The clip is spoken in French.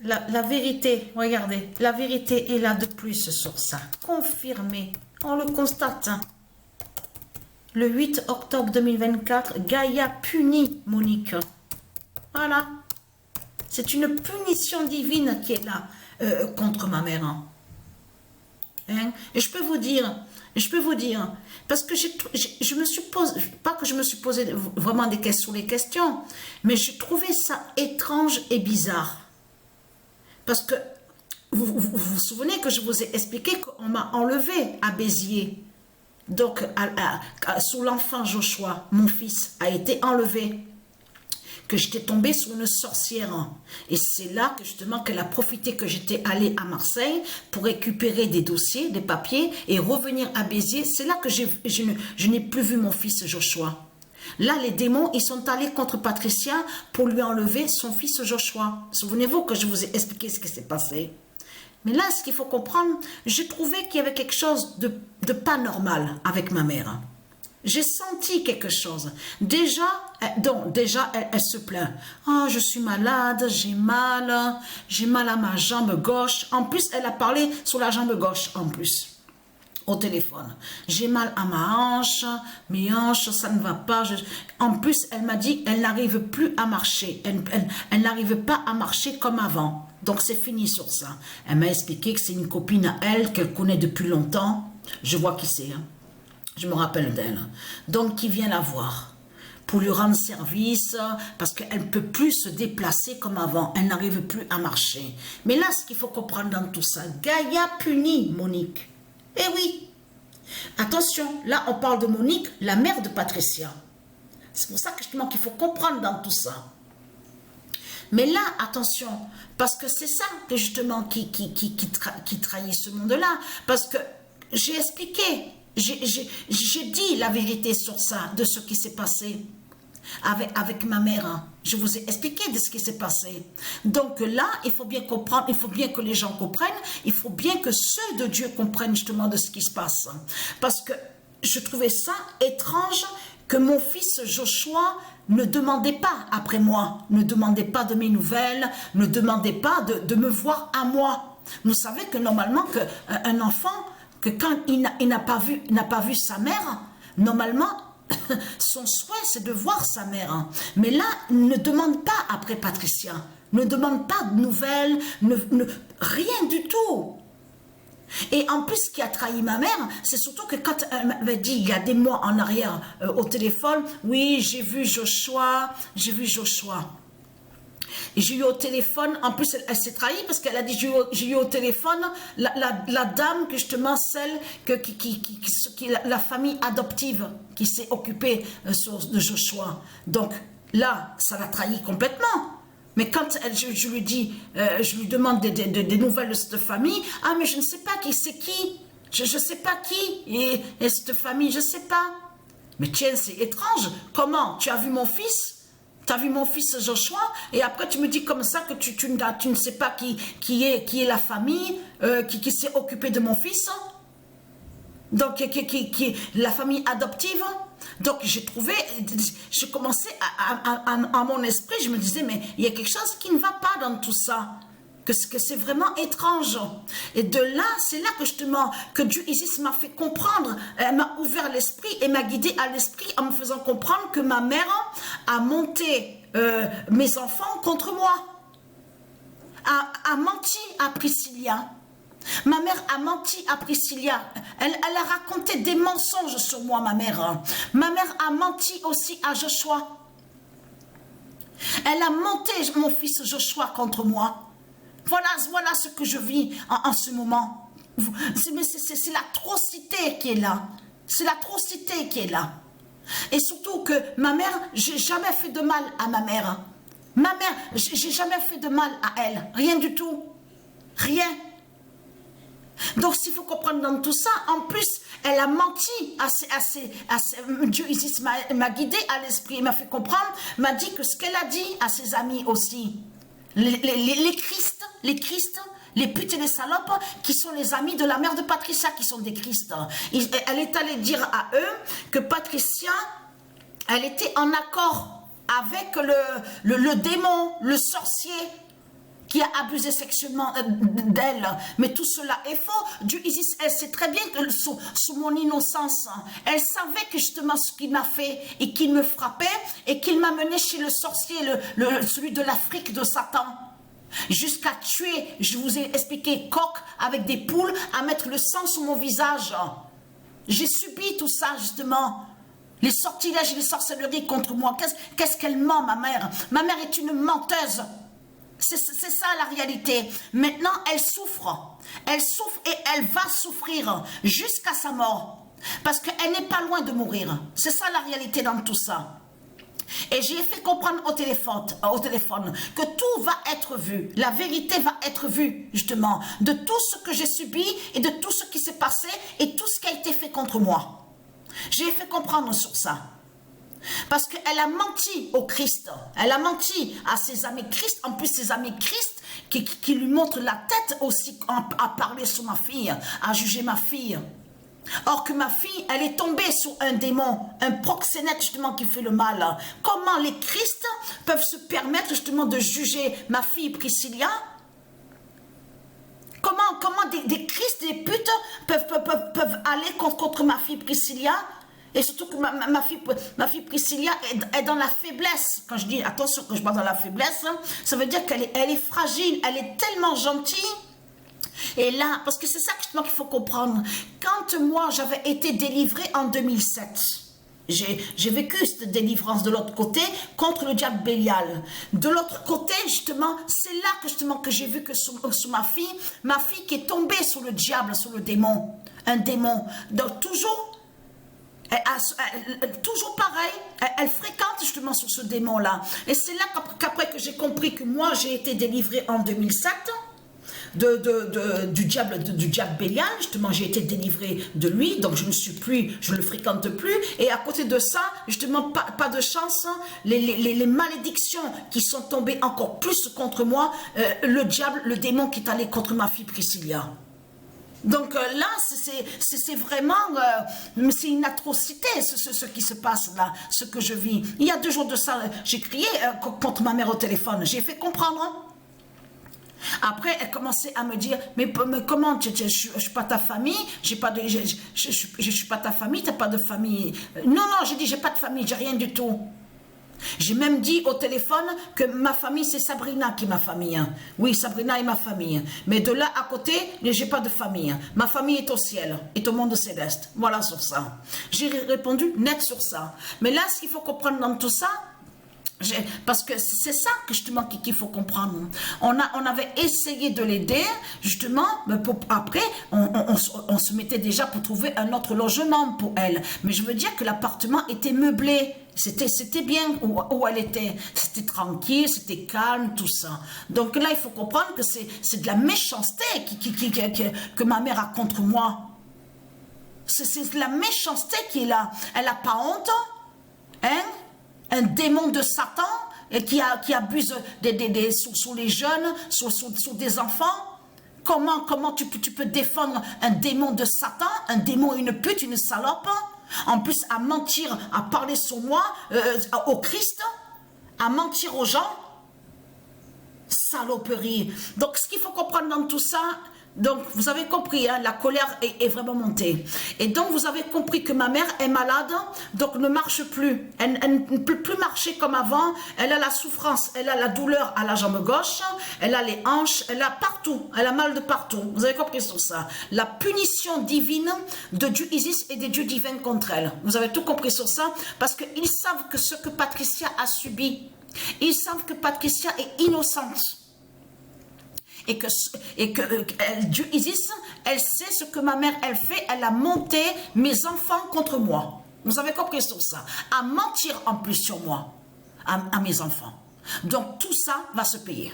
La vérité, regardez, la vérité est là de plus sur ça. Confirmé, on le constate. Le 8 octobre 2024, Gaïa punit Monique. Voilà. C'est une punition divine qui est là contre ma mère. Hein? Et je peux vous dire, parce que je me suis posé, pas que je me suis posé vraiment des questions, mais je trouvais ça étrange et bizarre. Parce que vous souvenez que je vous ai expliqué qu'on m'a enlevé à Béziers. Donc, sous l'enfant Joshua, mon fils a été enlevé. Que j'étais tombée sur une sorcière. Et c'est là que justement qu'elle a profité que j'étais allée à Marseille pour récupérer des dossiers, des papiers et revenir à Béziers. C'est là que je n'ai plus vu mon fils Joshua. Là, les démons, ils sont allés contre Patricia pour lui enlever son fils Joshua. Souvenez-vous que je vous ai expliqué ce qui s'est passé. Mais là, ce qu'il faut comprendre, j'ai trouvé qu'il y avait quelque chose de pas normal avec ma mère. J'ai senti quelque chose. Déjà, elle se plaint. Oh, je suis malade, j'ai mal à ma jambe gauche. En plus, elle a parlé sur la jambe gauche, en plus, au téléphone. J'ai mal à ma hanche, mes hanches, ça ne va pas. En plus, elle m'a dit, elle n'arrive plus à marcher. Elle n'arrive pas à marcher comme avant. Donc, c'est fini sur ça. Elle m'a expliqué que c'est une copine à elle, qu'elle connaît depuis longtemps. Je vois qui c'est, hein. Je me rappelle d'elle. Donc, qui vient la voir pour lui rendre service parce qu'elle ne peut plus se déplacer comme avant. Elle n'arrive plus à marcher. Mais là, ce qu'il faut comprendre dans tout ça, Gaïa punit Monique. Eh oui. Attention, là, on parle de Monique, la mère de Patricia. C'est pour ça que justement qu'il faut comprendre dans tout ça. Mais là, attention, parce que c'est ça que justement qui trahit ce monde-là. Parce que j'ai expliqué, j'ai dit la vérité sur ça, de ce qui s'est passé avec ma mère. Je vous ai expliqué de ce qui s'est passé. Donc là, il faut bien comprendre, il faut bien que les gens comprennent, il faut bien que ceux de Dieu comprennent justement de ce qui se passe. Parce que je trouvais ça étrange que mon fils Joshua ne demandait pas après moi, ne demandait pas de mes nouvelles, ne demandait pas de me voir à moi. Vous savez que normalement, qu'un enfant, que quand il n'a pas vu sa mère, normalement, son souhait, c'est de voir sa mère. Mais là, il ne demande pas après Patricia, ne demande pas de nouvelles, rien du tout. Et en plus, ce qui a trahi ma mère, c'est surtout que quand elle m'avait dit, il y a des mois en arrière, au téléphone, oui, j'ai vu Joshua. Et j'ai eu au téléphone, en plus elle s'est trahie parce qu'elle a dit, j'ai eu au téléphone la dame, que justement celle, qui la famille adoptive qui s'est occupée de Joshua. Donc là, ça l'a trahi complètement. Mais quand je lui dis, je lui demande des nouvelles de cette famille, ah mais je ne sais pas qui c'est qui, je ne sais pas qui, et cette famille, je ne sais pas. Mais tiens, c'est étrange, comment, tu as vu mon fils? Tu as vu mon fils Joshua et après tu me dis comme ça que tu ne sais pas qui est la famille qui s'est occupée de mon fils. Donc qui est la famille adoptive. Donc j'ai trouvé, je commençais à mon esprit, je me disais mais il y a quelque chose qui ne va pas dans tout ça. Que c'est vraiment étrange. Et de là, c'est là que justement, que Dieu Isis m'a fait comprendre, elle m'a ouvert l'esprit et m'a guidé à l'esprit en me faisant comprendre que ma mère a monté mes enfants contre moi, a menti à Priscilla. Ma mère a menti à Priscilla. Elle a raconté des mensonges sur moi, ma mère. Ma mère a menti aussi à Joshua. Elle a monté mon fils Joshua contre moi. Voilà ce que je vis en ce moment. C'est l'atrocité qui est là. C'est l'atrocité qui est là. Et surtout que ma mère, j'ai jamais fait de mal à ma mère. Ma mère, j'ai jamais fait de mal à elle. Rien du tout. Rien. Donc, s'il faut comprendre dans tout ça, en plus, elle a menti Dieu ici m'a guidé à l'esprit, il m'a fait comprendre, m'a dit que ce qu'elle a dit à ses amis aussi, les Christ, les putes et les salopes, qui sont les amis de la mère de Patricia, qui sont des Christ. Elle est allée dire à eux que Patricia, elle était en accord avec le démon, le sorcier, qui a abusé sexuellement d'elle. Mais tout cela est faux. Dieu Isis, elle sait très bien que sous mon innocence, elle savait que justement ce qu'il m'a fait et qu'il me frappait et qu'il m'a mené chez le sorcier, celui de l'Afrique de Satan. Jusqu'à tuer, je vous ai expliqué, coq avec des poules, à mettre le sang sur mon visage. J'ai subi tout ça justement. Les sortilèges et les sorcelleries contre moi. Qu'est-ce qu'elle ment, ma mère? Ma mère est une menteuse. C'est ça la réalité. Maintenant, elle souffre. Elle souffre et elle va souffrir jusqu'à sa mort. Parce qu'elle n'est pas loin de mourir. C'est ça la réalité dans tout ça. Et j'ai fait comprendre au téléphone que tout va être vu. La vérité va être vue, justement, de tout ce que j'ai subi et de tout ce qui s'est passé et tout ce qui a été fait contre moi. J'ai fait comprendre sur ça. Parce qu'elle a menti au Christ. Elle a menti à ses amis Christ. En plus, ses amis Christ qui lui montrent la tête aussi à parler sur ma fille, à juger ma fille. Or que ma fille, elle est tombée sur un démon, un proxénète justement qui fait le mal. Comment les Christ peuvent se permettre justement de juger ma fille Priscilla? Comment des Christ, des putes peuvent aller contre ma fille Priscilla? Et surtout que ma fille Priscilla est dans la faiblesse. Quand je dis attention, que je parle dans la faiblesse, ça veut dire qu'elle est fragile, elle est tellement gentille. Et là, parce que c'est ça justement qu'il faut comprendre. Quand moi j'avais été délivrée en 2007, j'ai vécu cette délivrance de l'autre côté contre le diable Bélial. De l'autre côté, justement, c'est là que j'ai vu que sur ma fille qui est tombée sur le diable, sur le démon, un démon. Donc toujours pareil, elle fréquente justement sur ce démon-là. Et c'est là qu'après que j'ai compris que moi j'ai été délivrée en 2007 du diable Bélial, justement j'ai été délivrée de lui, donc je ne le fréquente plus, et à côté de ça, justement pas de chance, les malédictions qui sont tombées encore plus contre moi, le diable, le démon qui est allé contre ma fille Priscilla. Donc là, c'est vraiment, c'est une atrocité ce qui se passe là, ce que je vis. Il y a 2 jours de ça, j'ai crié contre ma mère au téléphone, j'ai fait comprendre. Hein. Après, elle commençait à me dire, mais comment, je suis pas ta famille, je suis pas ta famille, t'as pas de famille. Non, j'ai dit, j'ai pas de famille, j'ai rien du tout. J'ai même dit au téléphone que ma famille, c'est Sabrina qui est ma famille. Oui, Sabrina est ma famille. Mais de là à côté, j'ai pas de famille. Ma famille est au ciel, est au monde céleste. Voilà sur ça. J'ai répondu net sur ça. Mais là, ce qu'il faut comprendre dans tout ça, parce que c'est ça que justement qu'il faut comprendre. On avait essayé de l'aider justement, mais après on se mettait déjà pour trouver un autre logement pour elle. Mais je veux dire que l'appartement était meublé. C'était bien où elle était. C'était tranquille, c'était calme, tout ça. Donc là, il faut comprendre que c'est de la méchanceté que ma mère a contre moi. C'est de la méchanceté qui est là. Elle n'a pas honte, hein? Un démon de Satan et qui abuse sur les jeunes, sur des enfants. Comment tu peux défendre un démon de Satan, un démon, une pute, une salope? En plus, à mentir, à parler sur moi, au Christ, à mentir aux gens. Saloperie. Donc, ce qu'il faut comprendre dans tout ça, donc vous avez compris, hein, la colère est vraiment montée. Et donc, vous avez compris que ma mère est malade, donc ne marche plus. Elle ne peut plus marcher comme avant. Elle a la souffrance, elle a la douleur à la jambe gauche, elle a les hanches, elle a partout, elle a mal de partout. Vous avez compris sur ça. La punition divine de Dieu Isis et des dieux divins contre elle. Vous avez tout compris sur ça, parce qu'ils savent que ce que Patricia a subi, ils savent que Patricia est innocente. Et que Dieu Isis, elle sait ce que ma mère, elle fait. Elle a monté mes enfants contre moi. Vous avez compris sur ça. À mentir en plus sur moi, à mes enfants. Donc tout ça va se payer.